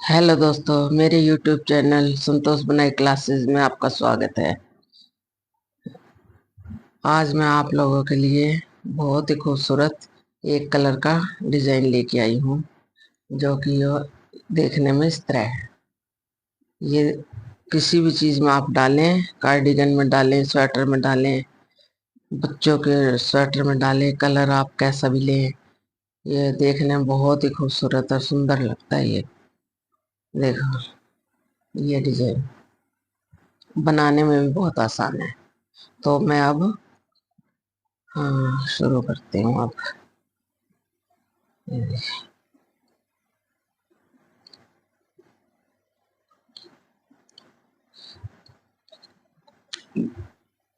Hello दोस्तों, मेरे YouTube channel संतोष बनाई क्लासेस में आपका स्वागत है। आज मैं आप लोगों के लिए बहुत ही खूबसूरत एक कलर का डिजाइन लेके आई हूँ, जो कि देखने में इस तरह है। ये किसी भी चीज में आप डालें, कार्डिगन में डालें, स्वेटर में डालें, बच्चों के स्वेटर में डालें, कलर आप कैसा भी लें, ये देखने में बहुत ही खूबसूरत और सुंदर लगता है। ये देखो, ये डिजाइन बनाने में भी बहुत आसान है। तो मैं अब हाँ शुरू करती हूँ अब।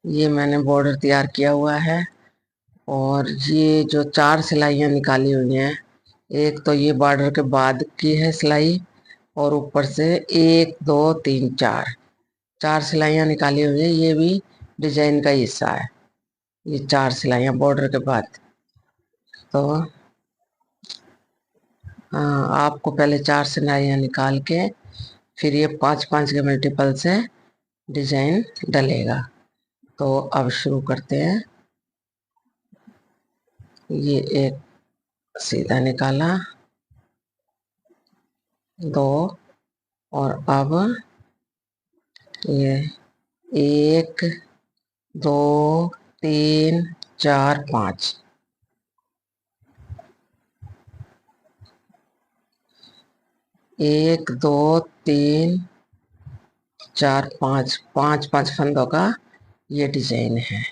ये मैंने बॉर्डर तैयार किया हुआ है और ये जो 4 सिलाइयाँ निकाली हुई हैं, एक तो ये बॉर्डर के बाद की है सिलाई और ऊपर से 1 2 3 4 सिलाइयाँ निकाली हुई है। ये भी डिजाइन का हिस्सा है, ये 4 सिलाइयाँ बॉर्डर के बाद। तो आपको पहले 4 सिलाइयाँ निकाल के फिर ये 5 5 के मल्टीपल से डिजाइन डलेगा। तो अब शुरू करते हैं। ये एक सीधा निकाला, 2 और अब ये 1 2 3 4 5, 1 2 3 4 5, 5 5 फंदों का ये डिजाइन है।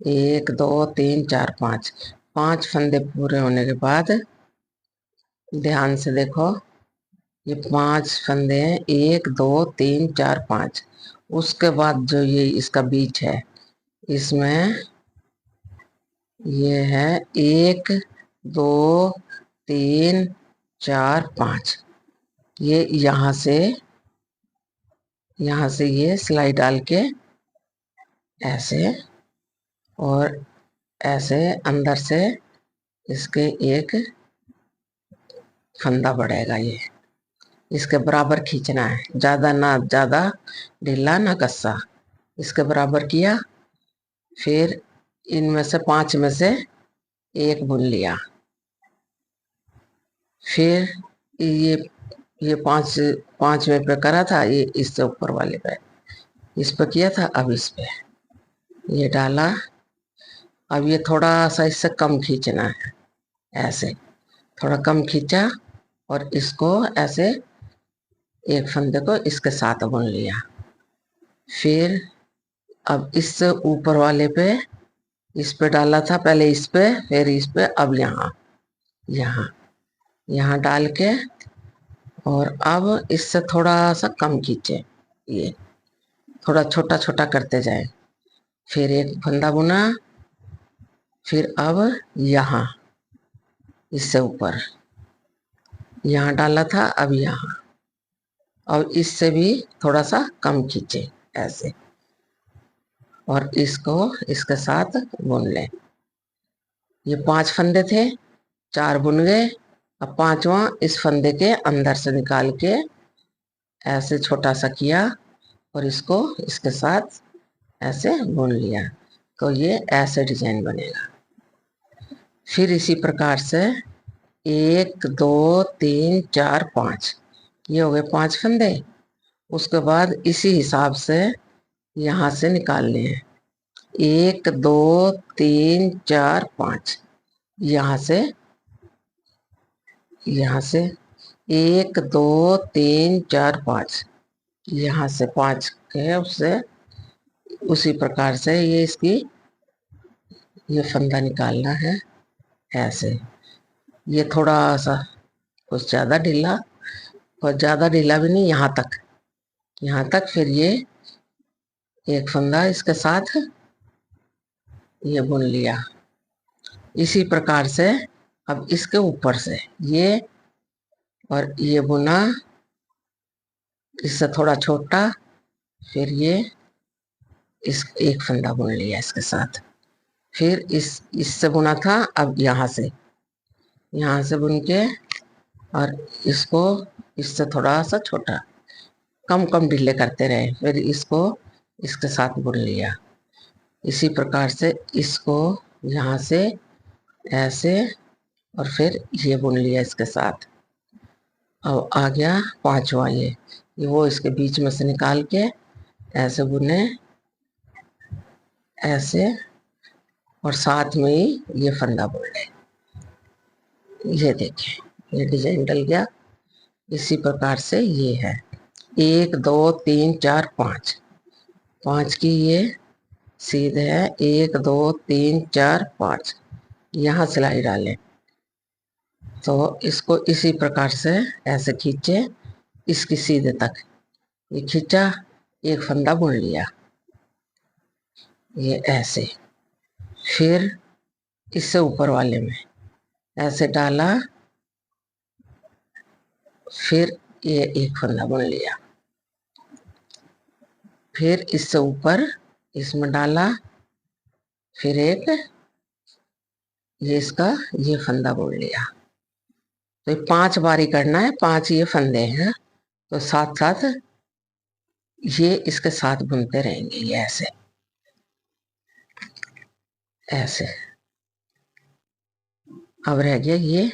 1 2 3 4 5, 5 फंदे पूरे होने के बाद ध्यान से देखो, ये 5 फंदे हैं, 1 2 3 4 5। उसके बाद जो ये इसका बीच है, इसमें ये है 1 2 3 4 5। ये यहाँ से ये सिलाई डाल के ऐसे और ऐसे अंदर से इसके एक फंदा बढ़ेगा। ये इसके बराबर खींचना है, ज्यादा ना ज्यादा ढीला ना कस्सा, इसके बराबर किया। फिर इनमें से 5 में से एक बुन लिया। फिर ये 5वें पे करा था, ये इससे ऊपर वाले पे इस पे किया था, अब इस पे ये डाला। अब ये थोड़ा सा इससे कम खींचना है, ऐसे थोड़ा कम खींचा और इसको ऐसे एक फंदे को इसके साथ बुन लिया। फिर अब इससे ऊपर वाले पे इस पे डाला था, पहले इस पे फिर इस पे, अब यहाँ यहाँ यहाँ डाल के और अब इससे थोड़ा सा कम खींचे, ये थोड़ा छोटा छोटा करते जाए। फिर एक फंदा बुना, फिर अब यहाँ इससे ऊपर यहाँ डाला था, अब यहाँ, अब इससे भी थोड़ा सा कम खींचे ऐसे और इसको इसके साथ बुन लें। ये 5 फंदे थे, 4 बुन गए। अब 5वां इस फंदे के अंदर से निकाल के ऐसे छोटा सा किया और इसको इसके साथ ऐसे बुन लिया। तो ये ऐसे डिजाइन बनेगा। फिर इसी प्रकार से 1 2 3 4 5, ये हो गए 5 फंदे। उसके बाद इसी हिसाब से यहाँ से निकालने हैं। 1 2 3 4 5, यहाँ से 1 2 3 4 5, यहाँ से 5 के उससे उसी प्रकार से ये फंदा निकालना है ऐसे। ये थोड़ा सा कुछ ज्यादा ढीला और ज्यादा ढीला भी नहीं, यहाँ तक। फिर ये एक फंदा इसके साथ ये बुन लिया। इसी प्रकार से अब इसके ऊपर से ये और ये बुना, इससे थोड़ा छोटा, फिर ये इस एक फंदा बुन लिया इसके साथ। फिर इससे बुना था, अब यहाँ से बुन के और इसको इससे थोड़ा सा छोटा, कम कम ढीले करते रहे। फिर इसको इसके साथ बुन लिया। इसी प्रकार से इसको यहाँ से ऐसे, और फिर ये बुन लिया इसके साथ। अब आ गया पांचवा, ये वो इसके बीच में से निकाल के ऐसे बुने, ऐसे, और साथ में ही ये फंदा बुन ले। ये देखिए ये डिजाइन डल गया। इसी प्रकार से ये है 1 2 3 4 5, 5 की ये सीधे है 1 2 3 4 5। यहाँ सिलाई डालें तो इसको इसी प्रकार से ऐसे खींचे इसकी सीधे तक। ये खींचा, एक फंदा बुन लिया, ये ऐसे। फिर इससे ऊपर वाले में ऐसे डाला, फिर ये एक फंदा बुन लिया। फिर इससे ऊपर इसमें डाला, फिर एक ये इसका ये फंदा बुन लिया। तो ये 5 बारी करना है, 5 ये फंदे हैं। तो साथ साथ ये इसके साथ बुनते रहेंगे, ये ऐसे ऐसे। अब रह गया ये,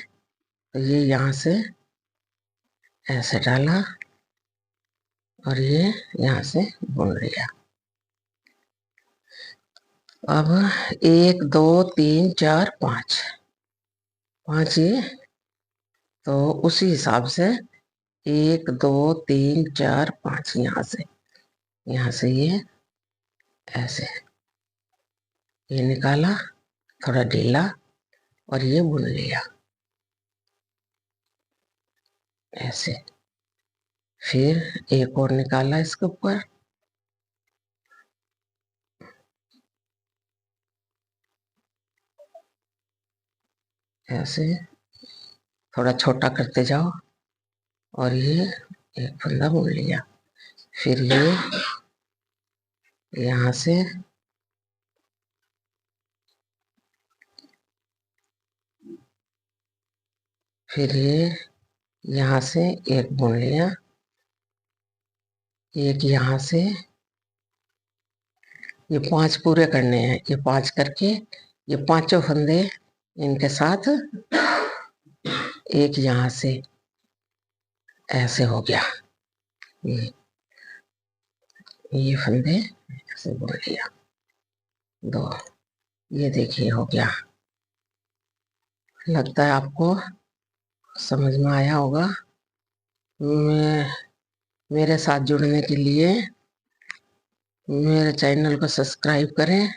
तो ये यहाँ से ऐसे डाला और ये यहाँ से बुन लिया। अब 1 2 3 4 5, 5 ये, तो उसी हिसाब से 1 2 3 4 5 यहाँ से ये ऐसे, ये निकाला थोड़ा ढीला और ये बुन लिया ऐसे। फिर एक और निकाला इसके ऊपर, ऐसे थोड़ा छोटा करते जाओ और ये एक फंदा बुन लिया। फिर ये यहाँ से फिर ये यहाँ से एक बुन लिया, एक यहाँ से, ये 5 पूरे करने हैं। ये 5 करके ये पांचों फंदे इनके साथ एक यहाँ से ऐसे हो गया। ये फंदे ऐसे बुन लिया 2, ये देखिए हो गया। लगता है आपको समझ में आया होगा। मेरे साथ जुड़ने के लिए मेरे चैनल को सब्सक्राइब करें,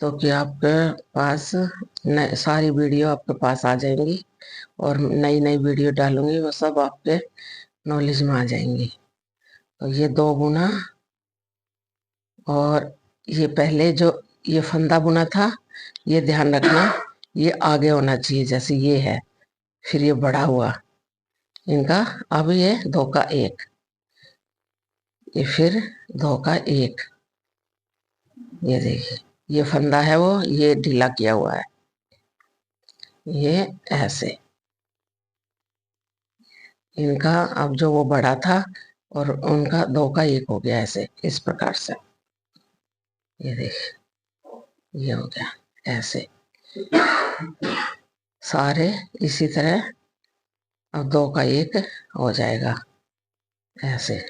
तो कि आपके पास सारी वीडियो आपके पास आ जाएंगी, और नई नई वीडियो डालूंगी वो सब आपके नॉलेज में आ जाएंगी। तो ये 2 बुना, और ये पहले जो ये फंदा बुना था ये ध्यान रखना, ये आगे होना चाहिए जैसे ये है, फिर ये बड़ा हुआ इनका। अब ये 2 का 1, ये फिर 2 का 1, ये देखिए ये फंदा है वो ये ढीला किया हुआ है, ये ऐसे इनका। अब जो वो बड़ा था और उनका 2 का 1 हो गया ऐसे, इस प्रकार से। ये देखिए ये हो गया ऐसे सारे इसी तरह। अब 2 का 1 हो जाएगा ऐसे,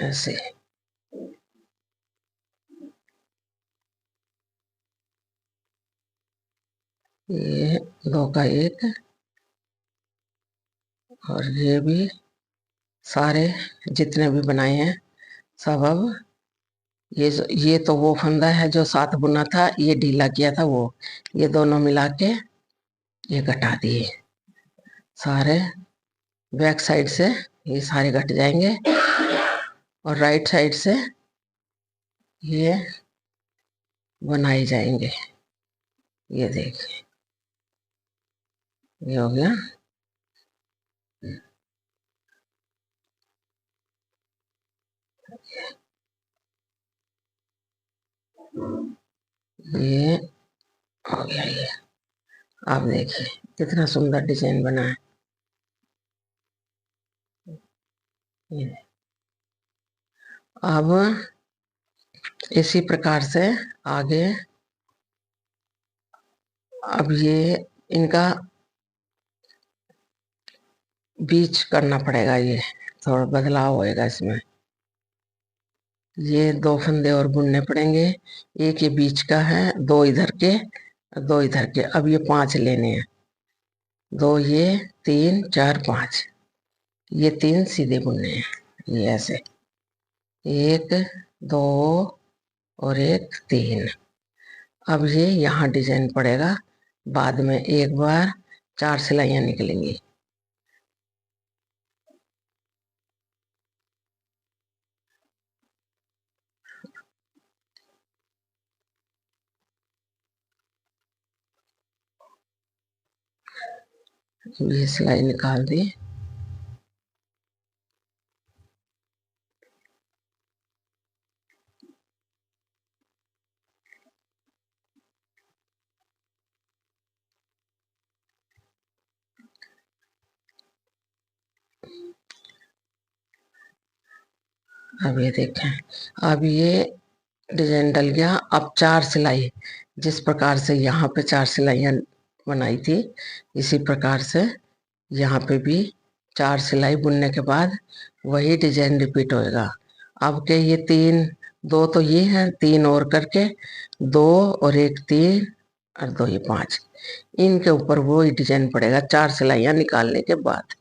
ऐसे। ये 2 का 1, और ये भी सारे जितने भी बनाए हैं सब। अब ये तो वो फंदा है जो साथ बुना था, ये ढीला किया था वो, ये दोनों मिला के ये घटा दिए सारे। बैक साइड से ये सारे घट जाएंगे, और राइट साइड से ये बनाए जाएंगे। ये देखिए ये हो गया। ये हो गया ये। आप देखिए कितना सुंदर डिजाइन बना है ये। अब इसी प्रकार से आगे अब ये इनका बीच करना पड़ेगा, ये थोड़ा बदलाव होएगा इसमें। ये 2 फंदे और बुनने पड़ेंगे, एक ये बीच का है, 2 इधर के, 2 इधर के। अब ये 5 लेने हैं, 2 ये, 3 4 5, ये 3 सीधे बुनने हैं, ये ऐसे 1 2 और 1 3। अब ये यहाँ डिजाइन पड़ेगा, बाद में एक बार 4 सिलाइयाँ निकलेंगी। ये सिलाई निकाल दी। अब ये देखें, अब ये डिजाइन डल गया। अब 4 सिलाई, जिस प्रकार से यहाँ पे 4 सिलाइयाँ बनाई थी, इसी प्रकार से यहाँ पे भी 4 सिलाई बुनने के बाद वही डिजाइन रिपीट होएगा। अब के ये 3, 2 तो ये हैं, 3 और करके 2 और 1 3 और 2 ये 5, इनके ऊपर वो ही डिजाइन पड़ेगा 4 सिलाइयाँ निकालने के बाद।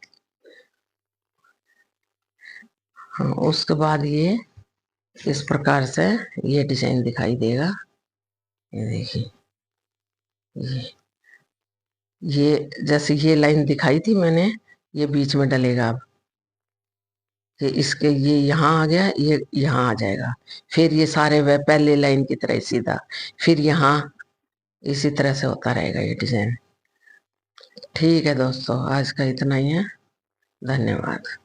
हाँ, उसके बाद ये इस प्रकार से ये डिजाइन दिखाई देगा। ये देखिए, ये जैसे ये लाइन दिखाई थी मैंने, ये बीच में डलेगा। अब ये इसके ये यहाँ आ गया, ये यहाँ आ जाएगा, फिर ये सारे वह पहले लाइन की तरह सीधा, फिर यहाँ इसी तरह से होता रहेगा ये डिजाइन। ठीक है दोस्तों, आज का इतना ही है। धन्यवाद।